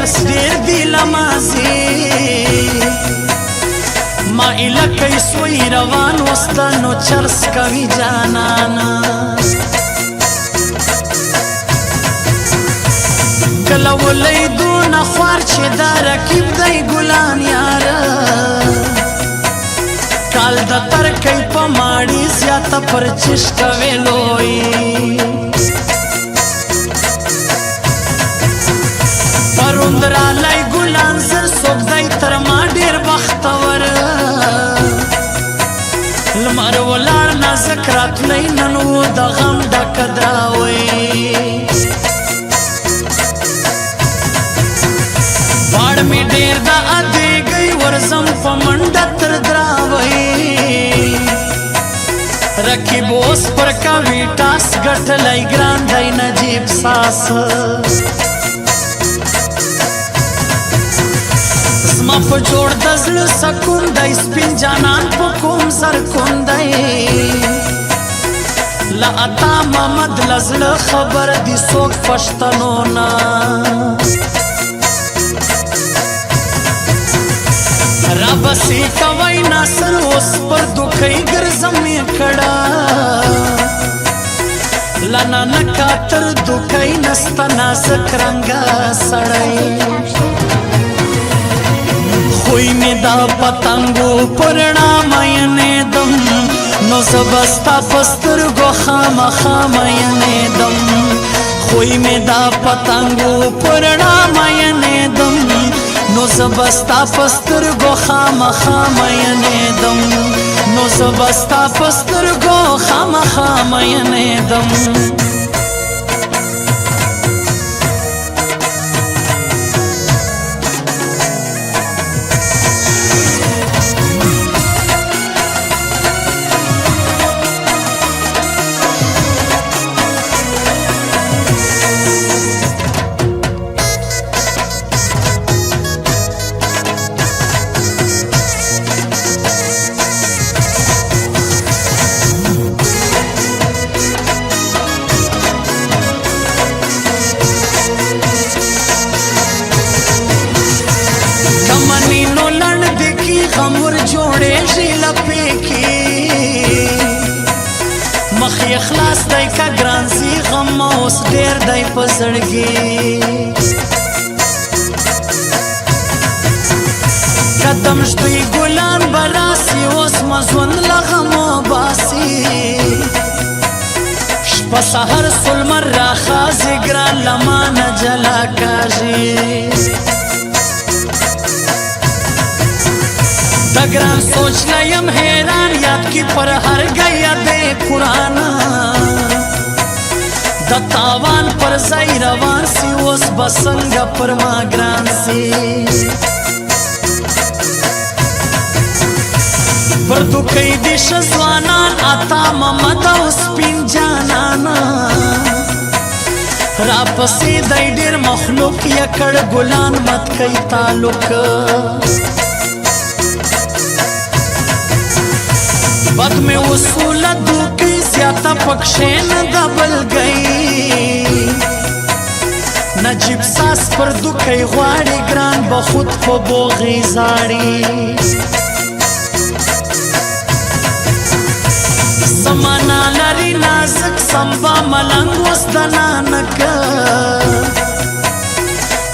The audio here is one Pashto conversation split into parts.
چرس ډیر دی لمازی ما الکی سوی روان وستنو چرس کوي جانانا کله ولې دون خوار چې دا رکیب دی ګلان یارا کال د ترکې په ماړي زیاته پر چشکا ویلوي پروندرا لای ګلان سر سوک دی تر ما ډیر بختور لمر ولار نازک راتلی نن و د غم ډک دراوي باړ می ډیر دا ادي گئی ورزم په منډه تر دراوي رکیب اوس پر کوي ټاس ګټلای ګران دی نجیب ساس زما په جوړ د زړه سکون دی سپین جانان په کوم سر کون دی لا عطا محمد لزړه خبر دی څوک پښتنو نه رابسی کوي ناصر اوس پر دوکۍ ګرځم یې کړه لانا نکاتر دوکۍ نستا نازک رنګه سړی خوی می دا پتنګو پرنا مینه دم نو زبستا پسترګو خامخا مینه دم خوی می دا پتنګو پرنا مینه دم نو زبستا پسترګو خامخا مینه دم نو زبستا پسترګو خامخا مینه دم غمور جوړې شي لپې کې مخ اخلاص دی کا ګران سي غم اوس ډېر دی په زړګي قدم شتوي ګلان براسي اوس مزون لغمو باسي شپه سحر سلمر راخازي ګران لمانه جلا کاږي دگران سوچ لیم حیران یاد کی پر ہر گیا دے قرآن د تاوان پر زئی روان سی اوس بسنگ پر ما گران سی پر دکئی دی شزوانان آتا محمد اوس پین جانانا را پسی دی ډیر مخلوق یکڑ گلان مت کئی تعلق بد میں اصول دوکی زیادہ پکشین دبل گئی نجیب ساس پر دوکی غواری گران بخود پو بوغی زاری زمانا لری نازک سمبا ملنگ وست دنانک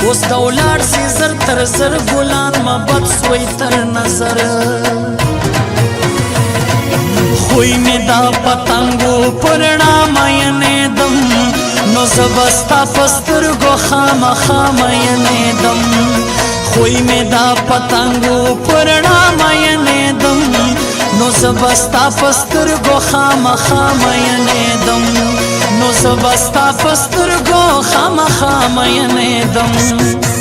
وست دولار سی زر تر زر گلان مبت سوی تر نظر خوی می دا پتنګو پرنا مینه دم نو زبستا پسترګو خامخا مینه دم خوی می دا پتنګو پرنا مینه دم نو زبستا پسترګو خامخا مینه دم نو زبستا پسترګو خامخا مینه دم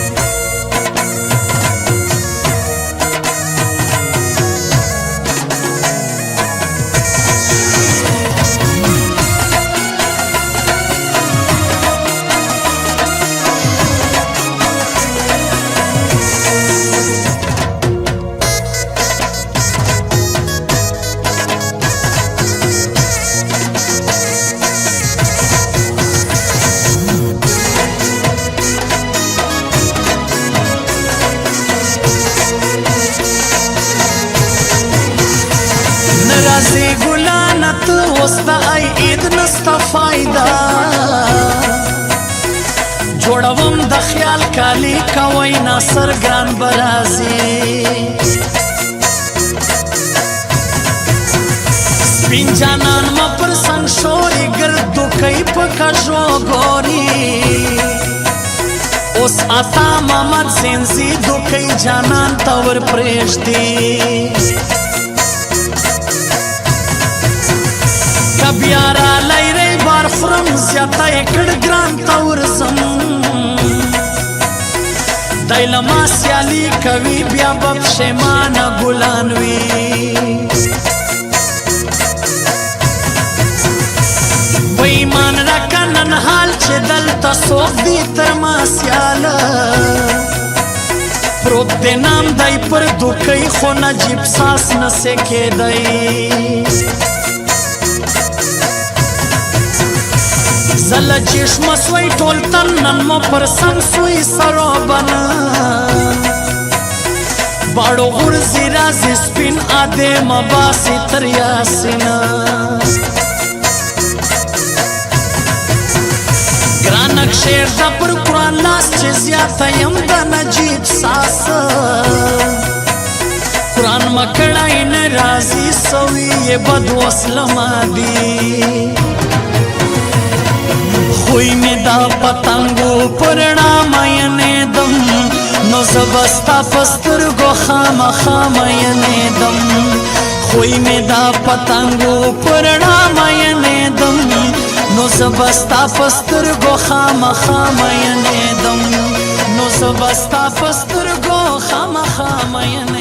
اوستا ای اید نستا فائدہ جوړوم د خیال کالی کوي ناصر ګران برازي سپین جانان ما پر څنګ شوري ګردو کوي په کژو ګوري اوس آتا محمد زنزي دوکي جانان تور پرېږدي کبیارا لایری بار خورم زیاته یې کړ ګران تور زم دی له ما سیالي کوي بیا به پښیمانه ګلان وي و ایمان راکه نن حال چې دلته څوک دي تر ما سیاله پروت دی نام دی پر دوکۍ خو نجیب ساس نسې کېدی زله چشم سوی ټول تن نن مو پر سم سوی سروبنا باړو غورځي رازي سپین اده مباسي تر یاسینا ګرانک شعر دا پر قرآن لاس چې زیاته یم د نجیب ساس قرآن مکړای نه راځي سوی یې بد وسلما دی خوی می دا پتنگو پرنا مینه دم نو زبستا پسترگو خام مینه دم خوی می دا پتنگو پرنا مینه دم نو زبستا پسترگو خام مینه دم نو زبستا پسترگو خام مینه